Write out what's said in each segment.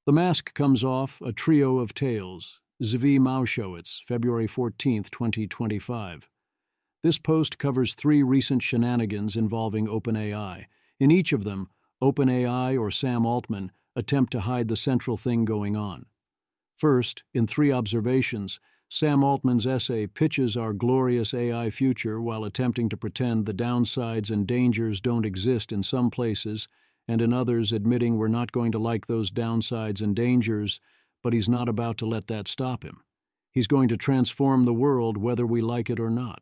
The Mask Comes Off, A Trio of Tales. Zvi Maushowitz, February 14, 2025. This post covers 3 recent shenanigans involving OpenAI. In each of them, OpenAI or Sam Altman attempt to hide the central thing going on. First, in 3 observations, Sam Altman's essay pitches our glorious AI future while attempting to pretend the downsides and dangers don't exist in some places, and in others admitting we're not going to like those downsides and dangers, but he's not about to let that stop him. He's going to transform the world whether we like it or not.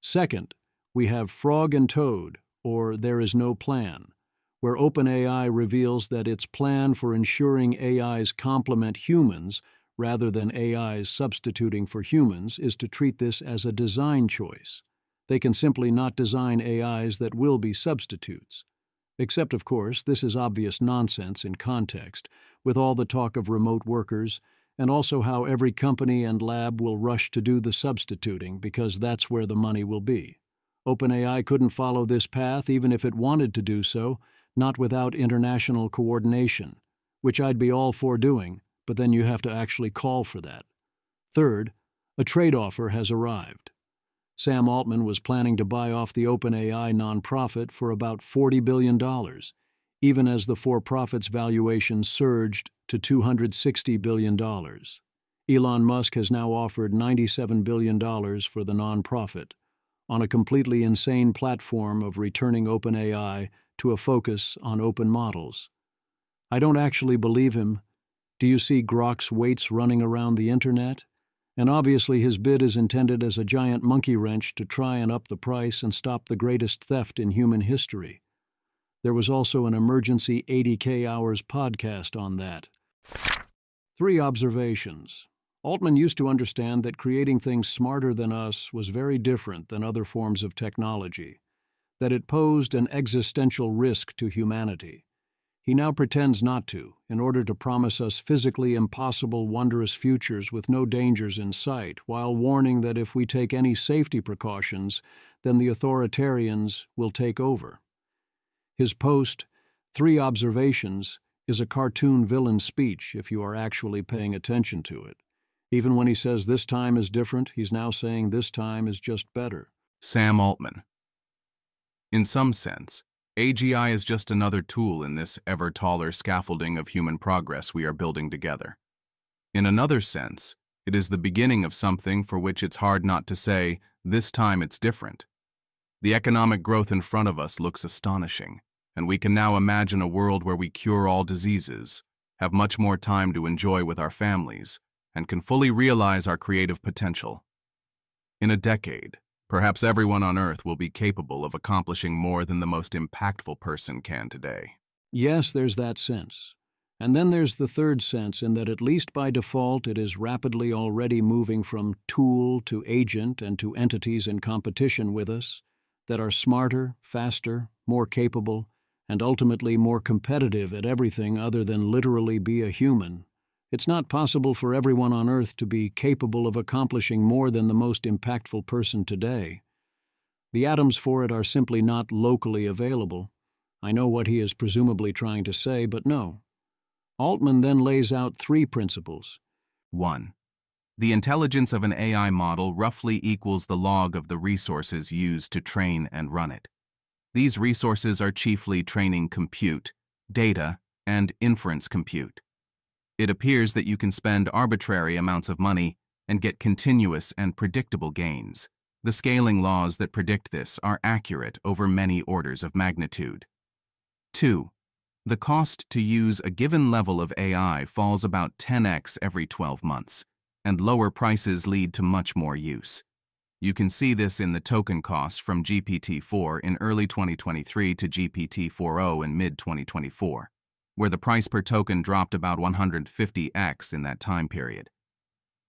Second, we have Frog and Toad, or There Is No Plan, where OpenAI reveals that its plan for ensuring AIs complement humans rather than AIs substituting for humans is to treat this as a design choice. They can simply not design AIs that will be substitutes. Except, of course, this is obvious nonsense in context, with all the talk of remote workers, and also how every company and lab will rush to do the substituting because that's where the money will be. OpenAI couldn't follow this path even if it wanted to do so, not without international coordination, which I'd be all for doing, but then you have to actually call for that. Third, a trade offer has arrived. Sam Altman was planning to buy off the OpenAI nonprofit for about $40 billion, even as the for-profit's valuation surged to $260 billion. Elon Musk has now offered $97 billion for the nonprofit, on a completely insane platform of returning OpenAI to a focus on open models. I don't actually believe him. Do you see Grok's weights running around the internet? And obviously his bid is intended as a giant monkey wrench to try and up the price and stop the greatest theft in human history. There was also an emergency 80K hours podcast on that. 3 observations. Altman used to understand that creating things smarter than us was very different than other forms of technology, that it posed an existential risk to humanity. He now pretends not to, in order to promise us physically impossible, wondrous futures with no dangers in sight, while warning that if we take any safety precautions, then the authoritarians will take over. His post, 3 observations, is a cartoon villain speech if you are actually paying attention to it. Even when he says this time is different, he's now saying this time is just better. Sam Altman. In some sense, AGI is just another tool in this ever-taller scaffolding of human progress we are building together. In another sense, it is the beginning of something for which it's hard not to say, this time it's different. The economic growth in front of us looks astonishing, and we can now imagine a world where we cure all diseases, have much more time to enjoy with our families, and can fully realize our creative potential. In a decade, perhaps everyone on Earth will be capable of accomplishing more than the most impactful person can today. Yes, there's that sense. And then there's the third sense in that at least by default it is rapidly already moving from tool to agent and to entities in competition with us that are smarter, faster, more capable, and ultimately more competitive at everything other than literally be a human. It's not possible for everyone on Earth to be capable of accomplishing more than the most impactful person today. The atoms for it are simply not locally available. I know what he is presumably trying to say, but no. Altman then lays out 3 principles. 1. The intelligence of an AI model roughly equals the log of the resources used to train and run it. These resources are chiefly training compute, data, and inference compute. It appears that you can spend arbitrary amounts of money and get continuous and predictable gains. The scaling laws that predict this are accurate over many orders of magnitude. 2. The cost to use a given level of AI falls about 10x every 12 months, and lower prices lead to much more use. You can see this in the token cost from GPT-4 in early 2023 to GPT-4o in mid-2024. Where the price per token dropped about 150x in that time period.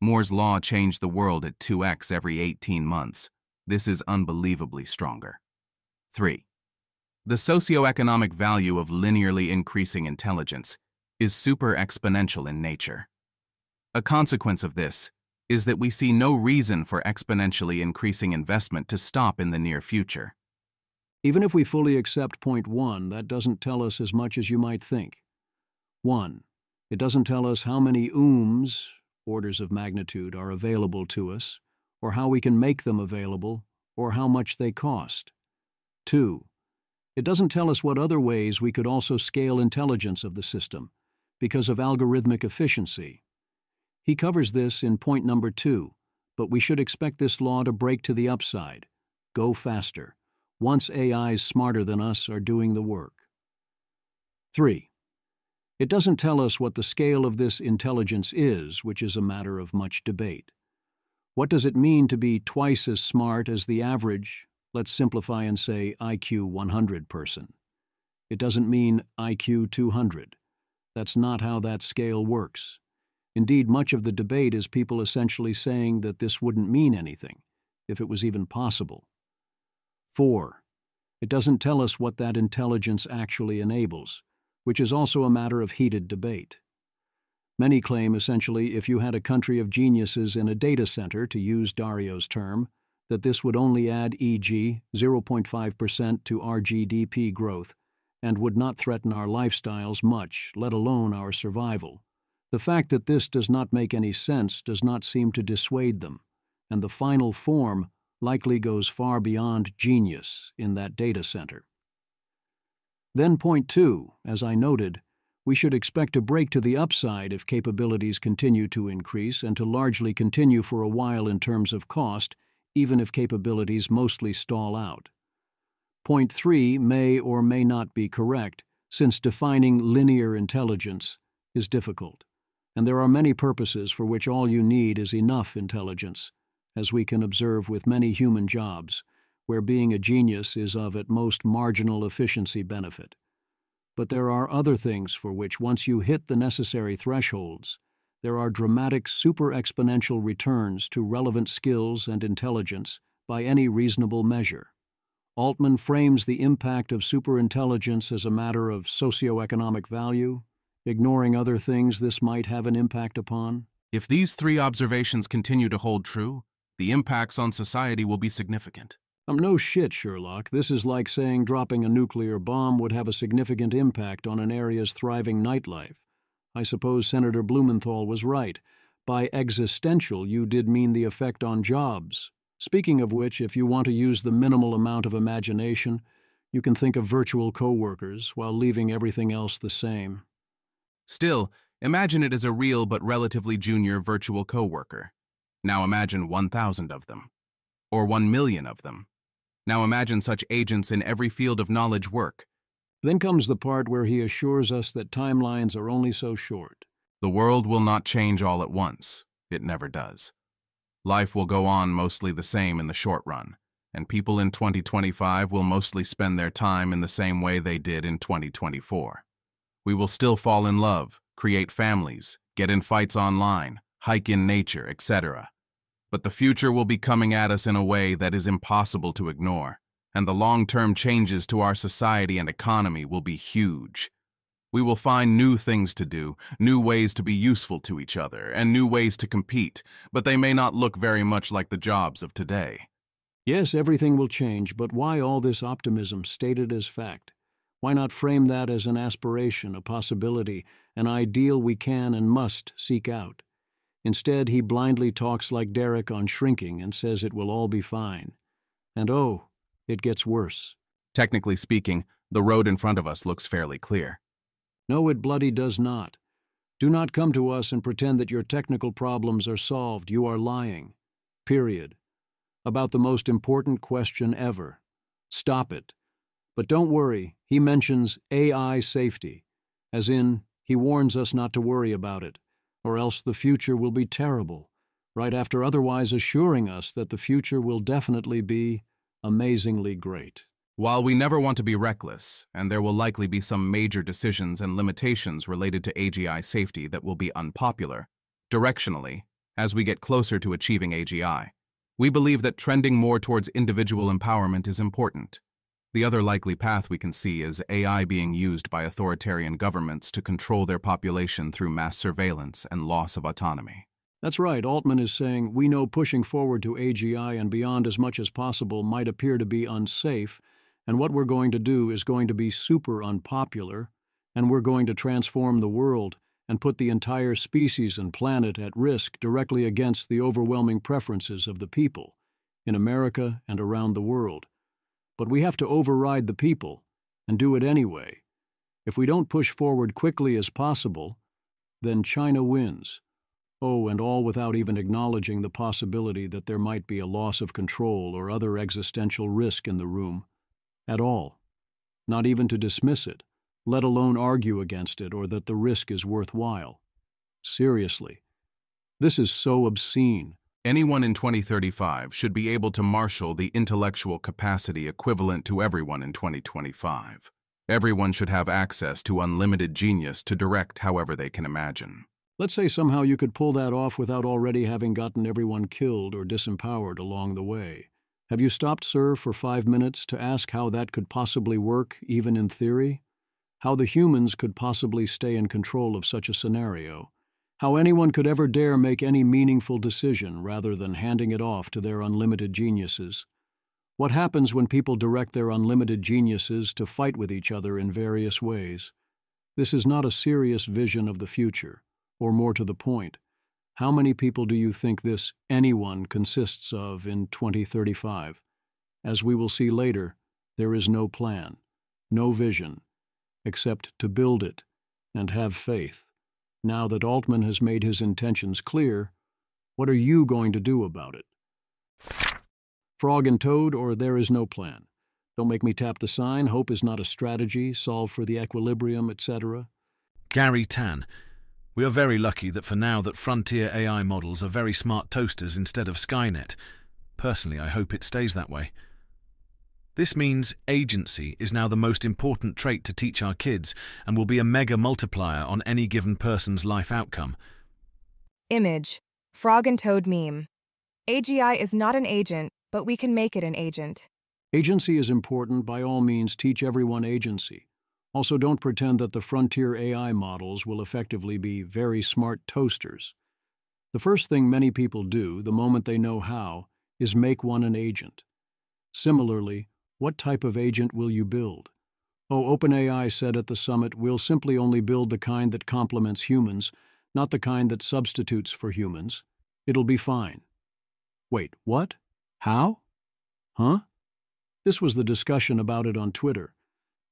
Moore's law changed the world at 2x every 18 months. This is unbelievably stronger. 3. The socioeconomic value of linearly increasing intelligence is super exponential in nature. A consequence of this is that we see no reason for exponentially increasing investment to stop in the near future. Even if we fully accept point 1, that doesn't tell us as much as you might think. 1. It doesn't tell us how many ohms, orders of magnitude, are available to us, or how we can make them available, or how much they cost. 2. It doesn't tell us what other ways we could also scale intelligence of the system, because of algorithmic efficiency. He covers this in point number 2, but we should expect this law to break to the upside. Go faster, once AIs smarter than us are doing the work. 3. It doesn't tell us what the scale of this intelligence is, which is a matter of much debate. What does it mean to be twice as smart as the average, let's simplify and say IQ 100 person? It doesn't mean IQ 200. That's not how that scale works. Indeed, much of the debate is people essentially saying that this wouldn't mean anything, if it was even possible. 4. It doesn't tell us what that intelligence actually enables, which is also a matter of heated debate. Many claim, essentially, if you had a country of geniuses in a data center, to use Dario's term, that this would only add, e.g., 0.5% to our GDP growth, and would not threaten our lifestyles much, let alone our survival. The fact that this does not make any sense does not seem to dissuade them, and the final form likely goes far beyond genius in that data center. Then point 2, as I noted, we should expect a break to the upside if capabilities continue to increase and to largely continue for a while in terms of cost, even if capabilities mostly stall out. Point 3 may or may not be correct, since defining linear intelligence is difficult, and there are many purposes for which all you need is enough intelligence, as we can observe with many human jobs, where being a genius is of at most marginal efficiency benefit. But there are other things for which, once you hit the necessary thresholds, there are dramatic super-exponential returns to relevant skills and intelligence by any reasonable measure. Altman frames the impact of superintelligence as a matter of socioeconomic value, ignoring other things this might have an impact upon. If these 3 observations continue to hold true, the impacts on society will be significant. No shit, Sherlock. This is like saying dropping a nuclear bomb would have a significant impact on an area's thriving nightlife. I suppose Senator Blumenthal was right. By existential, you did mean the effect on jobs. Speaking of which, if you want to use the minimal amount of imagination, you can think of virtual co-workers while leaving everything else the same. Still, imagine it as a real but relatively junior virtual co-worker. Now imagine 1,000 of them. Or 1 million of them. Now imagine such agents in every field of knowledge work. Then comes the part where he assures us that timelines are only so short. The world will not change all at once. It never does. Life will go on mostly the same in the short run, and people in 2025 will mostly spend their time in the same way they did in 2024. We will still fall in love, create families, get in fights online, hike in nature, etc. But the future will be coming at us in a way that is impossible to ignore, and the long-term changes to our society and economy will be huge. We will find new things to do, new ways to be useful to each other, and new ways to compete, but they may not look very much like the jobs of today. Yes, everything will change, but why all this optimism stated as fact? Why not frame that as an aspiration, a possibility, an ideal we can and must seek out? Instead, he blindly talks like Derek on shrinking and says it will all be fine. And oh, it gets worse. Technically speaking, the road in front of us looks fairly clear. No, it bloody does not. Do not come to us and pretend that your technical problems are solved. You are lying. Period. About the most important question ever. Stop it. But don't worry, he mentions AI safety, as in, he warns us not to worry about it, or else the future will be terrible, right after otherwise assuring us that the future will definitely be amazingly great. While we never want to be reckless, and there will likely be some major decisions and limitations related to AGI safety that will be unpopular, directionally, as we get closer to achieving AGI, we believe that trending more towards individual empowerment is important. The other likely path we can see is AI being used by authoritarian governments to control their population through mass surveillance and loss of autonomy. That's right, Altman is saying we know pushing forward to AGI and beyond as much as possible might appear to be unsafe, and what we're going to do is going to be super unpopular, and we're going to transform the world, and put the entire species and planet at risk directly against the overwhelming preferences of the people, in America and around the world. But we have to override the people, and do it anyway. If we don't push forward quickly as possible, then China wins. Oh, and all without even acknowledging the possibility that there might be a loss of control or other existential risk in the room. At all. Not even to dismiss it, let alone argue against it or that the risk is worthwhile. Seriously. This is so obscene. Anyone in 2035 should be able to marshal the intellectual capacity equivalent to everyone in 2025. Everyone should have access to unlimited genius to direct however they can imagine. Let's say somehow you could pull that off without already having gotten everyone killed or disempowered along the way. Have you stopped, sir, for 5 minutes to ask how that could possibly work, even in theory? How the humans could possibly stay in control of such a scenario? How anyone could ever dare make any meaningful decision rather than handing it off to their unlimited geniuses? What happens when people direct their unlimited geniuses to fight with each other in various ways? This is not a serious vision of the future, or more to the point. How many people do you think this anyone consists of in 2035? As we will see later, there is no plan, no vision, except to build it and have faith. Now that Altman has made his intentions clear, what are you going to do about it? Frog and Toad, or there is no plan. Don't make me tap the sign. Hope is not a strategy. Solve for the equilibrium, etc. Gary Tan. We are very lucky that for now that frontier AI models are very smart toasters instead of Skynet. Personally, I hope it stays that way. This means agency is now the most important trait to teach our kids and will be a mega multiplier on any given person's life outcome. Image. Frog and Toad meme. AGI is not an agent, but we can make it an agent. Agency is important. By all means, teach everyone agency. Also, don't pretend that the frontier AI models will effectively be very smart toasters. The first thing many people do, the moment they know how, is make one an agent. Similarly, what type of agent will you build? Oh, OpenAI said at the summit, we'll simply only build the kind that complements humans, not the kind that substitutes for humans. It'll be fine. Wait, what? How? Huh? This was the discussion about it on Twitter.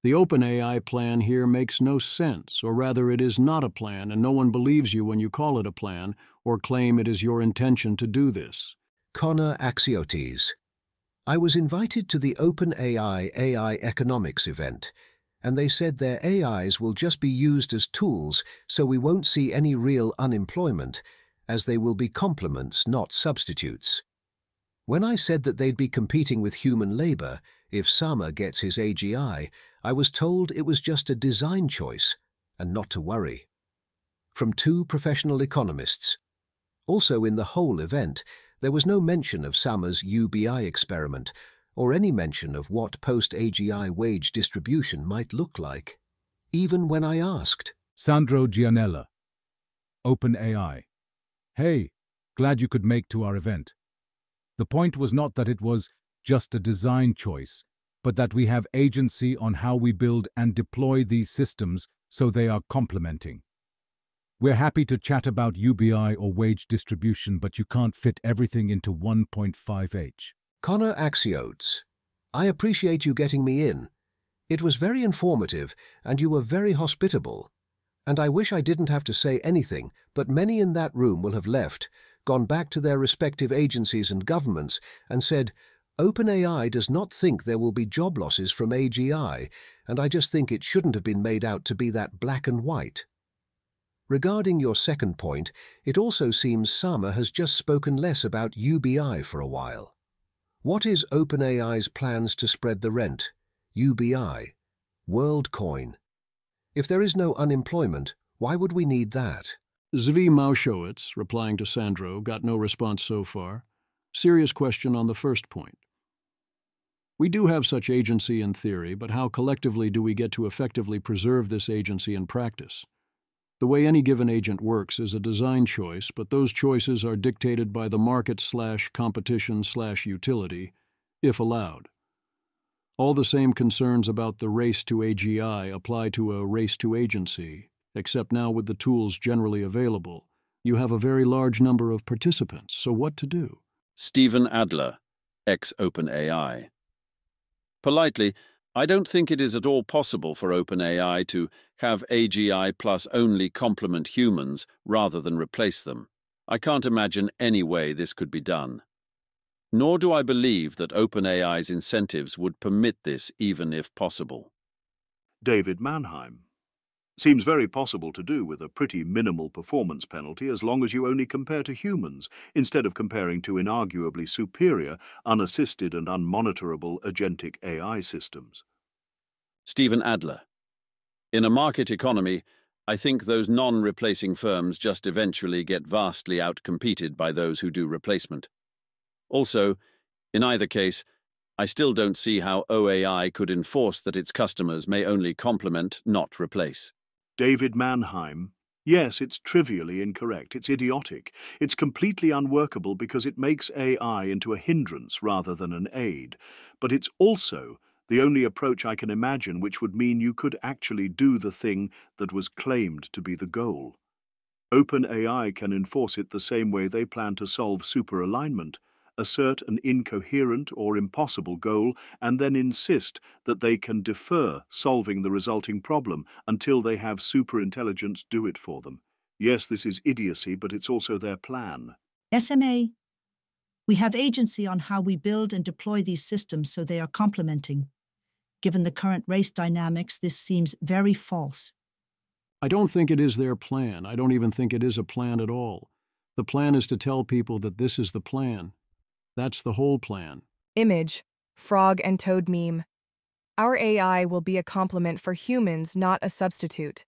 The OpenAI plan here makes no sense, or rather it is not a plan, and no one believes you when you call it a plan or claim it is your intention to do this. Connor Axiotes. I was invited to the OpenAI AI Economics event, and they said their AIs will just be used as tools so we won't see any real unemployment, as they will be complements, not substitutes. When I said that they'd be competing with human labor if Sama gets his AGI, I was told it was just a design choice and not to worry. From 2 professional economists. Also in the whole event, there was no mention of Sama's UBI experiment or any mention of what post-AGI wage distribution might look like, even when I asked. Sandro Gianella, OpenAI. Hey, glad you could make to our event. The point was not that it was just a design choice, but that we have agency on how we build and deploy these systems so they are complementing. We're happy to chat about UBI or wage distribution, but you can't fit everything into 1.5H. Connor Axiotes. I appreciate you getting me in. It was very informative, and you were very hospitable. And I wish I didn't have to say anything, but many in that room will have left, gone back to their respective agencies and governments, and said, OpenAI does not think there will be job losses from AGI, and I just think it shouldn't have been made out to be that black and white. Regarding your second point, it also seems Sama has just spoken less about UBI for a while. What is OpenAI's plans to spread the rent? UBI. WorldCoin. If there is no unemployment, why would we need that? Zvi Maushowitz, replying to Sandro, got no response so far. Serious question on the first point. We do have such agency in theory, but how collectively do we get to effectively preserve this agency in practice? The way any given agent works is a design choice, but those choices are dictated by the market/competition/utility, if allowed. All the same concerns about the race to AGI apply to a race to agency, except now with the tools generally available, you have a very large number of participants, so what to do? Stephen Adler, ex-OpenAI. Politely, I don't think it is at all possible for OpenAI to have AGI plus only complement humans rather than replace them. I can't imagine any way this could be done. Nor do I believe that OpenAI's incentives would permit this even if possible. David Mannheim. Seems very possible to do with a pretty minimal performance penalty as long as you only compare to humans, instead of comparing to inarguably superior, unassisted and unmonitorable agentic AI systems. Stephen Adler. In a market economy, I think those non-replacing firms just eventually get vastly outcompeted by those who do replacement. Also, in either case, I still don't see how OAI could enforce that its customers may only complement, not replace. David Mannheim. Yes, it's trivially incorrect. It's idiotic. It's completely unworkable because it makes AI into a hindrance rather than an aid. But it's also the only approach I can imagine which would mean you could actually do the thing that was claimed to be the goal. OpenAI can enforce it the same way they plan to solve superalignment, assert an incoherent or impossible goal, and then insist that they can defer solving the resulting problem until they have superintelligence do it for them. Yes, this is idiocy, but it's also their plan. SMA. We have agency on how we build and deploy these systems so they are complementing. Given the current race dynamics, this seems very false. I don't think it is their plan. I don't even think it is a plan at all. The plan is to tell people that this is the plan. That's the whole plan. Image, frog and toad meme. Our AI will be a complement for humans, not a substitute.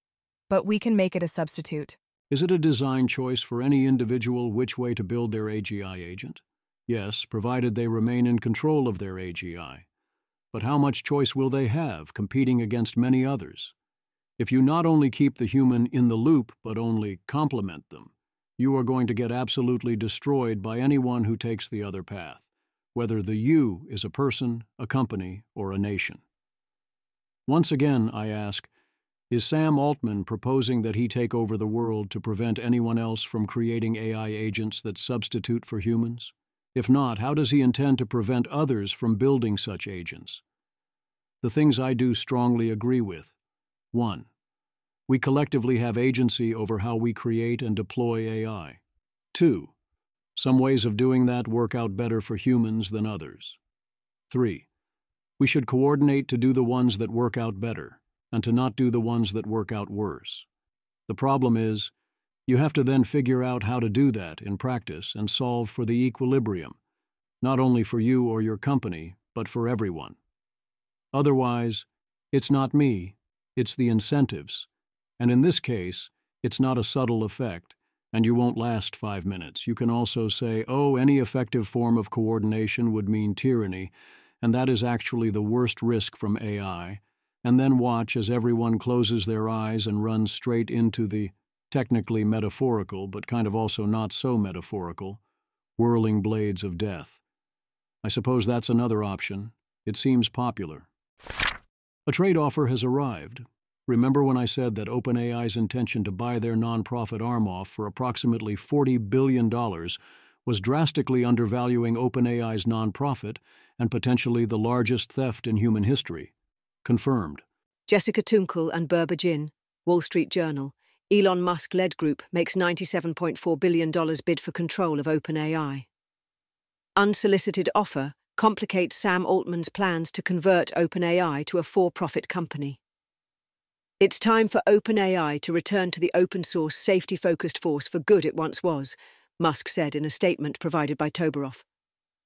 But we can make it a substitute. Is it a design choice for any individual which way to build their AGI agent? Yes, provided they remain in control of their AGI. But how much choice will they have, competing against many others? If you not only keep the human in the loop, but only complement them, you are going to get absolutely destroyed by anyone who takes the other path, whether the you is a person, a company, or a nation. Once again, I ask, is Sam Altman proposing that he take over the world to prevent anyone else from creating AI agents that substitute for humans? If not, how does he intend to prevent others from building such agents? The things I do strongly agree with. 1. We collectively have agency over how we create and deploy AI. 2. Some ways of doing that work out better for humans than others. 3. We should coordinate to do the ones that work out better, and to not do the ones that work out worse. The problem is, you have to then figure out how to do that in practice and solve for the equilibrium, not only for you or your company, but for everyone. Otherwise, it's not me, it's the incentives. And in this case, it's not a subtle effect, and you won't last 5 minutes. You can also say, oh, any effective form of coordination would mean tyranny, and that is actually the worst risk from AI, and then watch as everyone closes their eyes and runs straight into the technically metaphorical, but kind of also not so metaphorical, whirling blades of death. I suppose that's another option. It seems popular. A trade offer has arrived. Remember when I said that OpenAI's intention to buy their nonprofit arm off for approximately $40 billion was drastically undervaluing OpenAI's nonprofit and potentially the largest theft in human history? Confirmed. Jessica Tunkel and Berber Jin, Wall Street Journal. Elon Musk-led group makes $97.4 billion bid for control of OpenAI. Unsolicited offer complicates Sam Altman's plans to convert OpenAI to a for-profit company. It's time for OpenAI to return to the open-source, safety-focused force for good it once was, Musk said in a statement provided by Toberoff.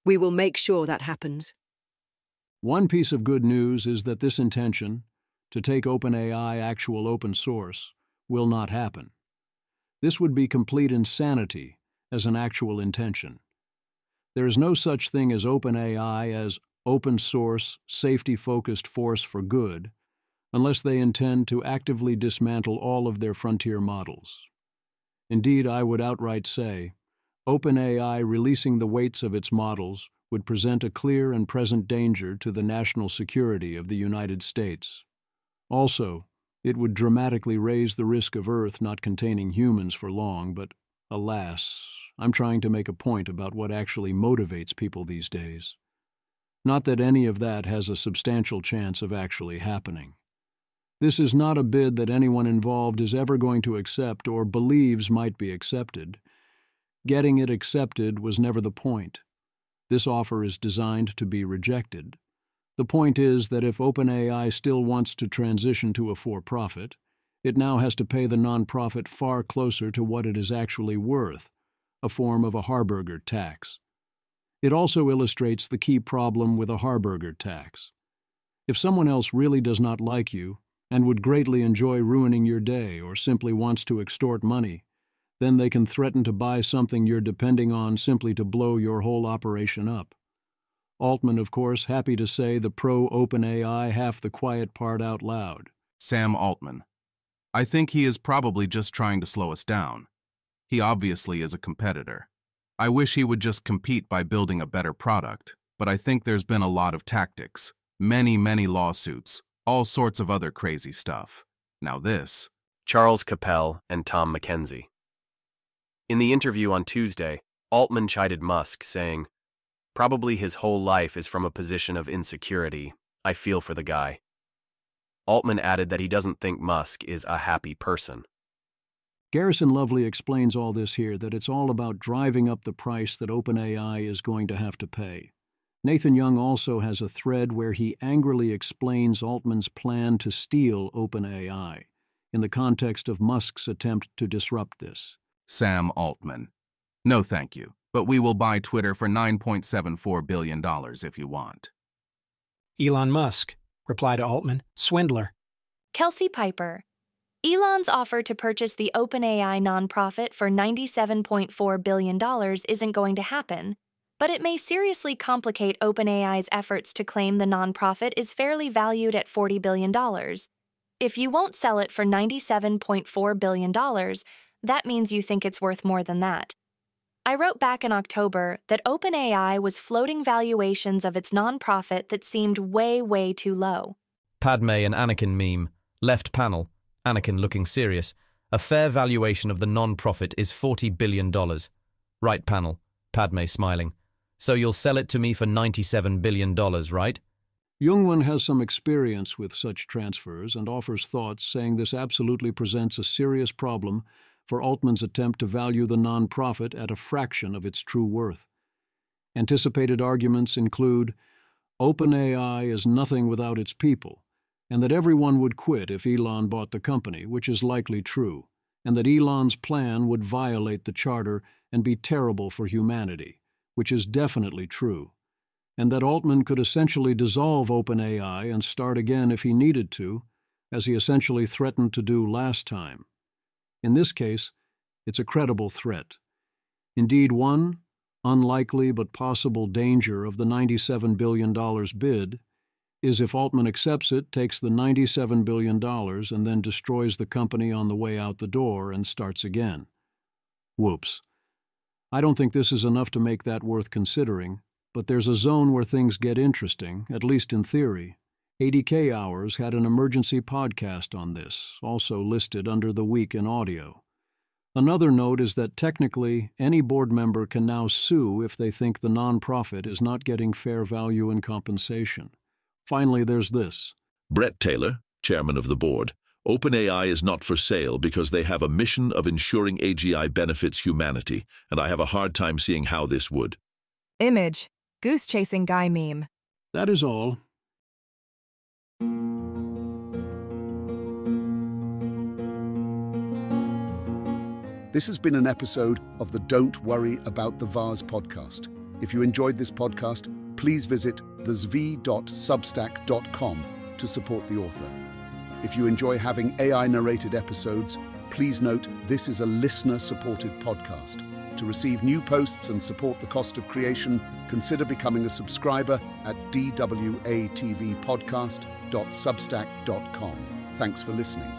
We will make sure that happens. One piece of good news is that this intention, to take OpenAI actual open source, will not happen. This would be complete insanity as an actual intention. There is no such thing as OpenAI as open-source, safety-focused force for good, unless they intend to actively dismantle all of their frontier models. Indeed, I would outright say, OpenAI releasing the weights of its models would present a clear and present danger to the national security of the United States. Also, It would dramatically raise the risk of Earth not containing humans for long, but alas, I'm trying to make a point about what actually motivates people these days. Not that any of that has a substantial chance of actually happening. This is not a bid that anyone involved is ever going to accept or believes might be accepted. Getting it accepted was never the point. This offer is designed to be rejected. The point is that if OpenAI still wants to transition to a for-profit, it now has to pay the nonprofit far closer to what it is actually worth, a form of a Harburger tax. It also illustrates the key problem with a Harburger tax. If someone else really does not like you and would greatly enjoy ruining your day or simply wants to extort money, then they can threaten to buy something you're depending on simply to blow your whole operation up. Altman, of course, happy to say the pro-OpenAI half the quiet part out loud. Sam Altman. I think he is probably just trying to slow us down. He obviously is a competitor. I wish he would just compete by building a better product, but I think there's been a lot of tactics, many lawsuits, all sorts of other crazy stuff. Now this. Charles Capel and Tom McKenzie. In the interview on Tuesday, Altman chided Musk, saying, "Probably his whole life is from a position of insecurity. I feel for the guy." Altman added that he doesn't think Musk is a happy person. Garrison Lovely explains all this here, that it's all about driving up the price that OpenAI is going to have to pay. Nathan Young also has a thread where he angrily explains Altman's plan to steal OpenAI in the context of Musk's attempt to disrupt this. Sam Altman. No thank you, but we will buy Twitter for $9.74 billion if you want. Elon Musk. Reply to Altman, swindler. Kelsey Piper. Elon's offer to purchase the OpenAI nonprofit for $97.4 billion isn't going to happen, but it may seriously complicate OpenAI's efforts to claim the nonprofit is fairly valued at $40 billion. If you won't sell it for $97.4 billion, that means you think it's worth more than that. I wrote back in October that OpenAI was floating valuations of its nonprofit that seemed way too low. Padme and Anakin meme. Left panel. Anakin looking serious. A fair valuation of the non-profit is $40 billion. Right panel. Padme smiling. So you'll sell it to me for $97 billion, right? Jungwon has some experience with such transfers and offers thoughts saying this absolutely presents a serious problem for Altman's attempt to value the nonprofit at a fraction of its true worth. Anticipated arguments include OpenAI is nothing without its people, and that everyone would quit if Elon bought the company, which is likely true, and that Elon's plan would violate the charter and be terrible for humanity, which is definitely true, and that Altman could essentially dissolve OpenAI and start again if he needed to, as he essentially threatened to do last time. In this case, it's a credible threat. Indeed, one unlikely but possible danger of the $97 billion bid is if Altman accepts it, takes the $97 billion, and then destroys the company on the way out the door and starts again. Whoops. I don't think this is enough to make that worth considering, but there's a zone where things get interesting, at least in theory. 80K Hours had an emergency podcast on this, also listed under the week in audio. Another note is that technically, any board member can now sue if they think the nonprofit is not getting fair value and compensation. Finally, there's this. Brett Taylor, chairman of the board. OpenAI is not for sale because they have a mission of ensuring AGI benefits humanity, and I have a hard time seeing how this would. Image. Goose-chasing guy meme. That is all. This has been an episode of the Don't Worry About the Vase podcast. If you enjoyed this podcast, please visit thezv.substack.com to support the author. If you enjoy having AI-narrated episodes, please note this is a listener-supported podcast. To receive new posts and support the cost of creation, consider becoming a subscriber at dwatvpodcast.substack.com. Thanks for listening.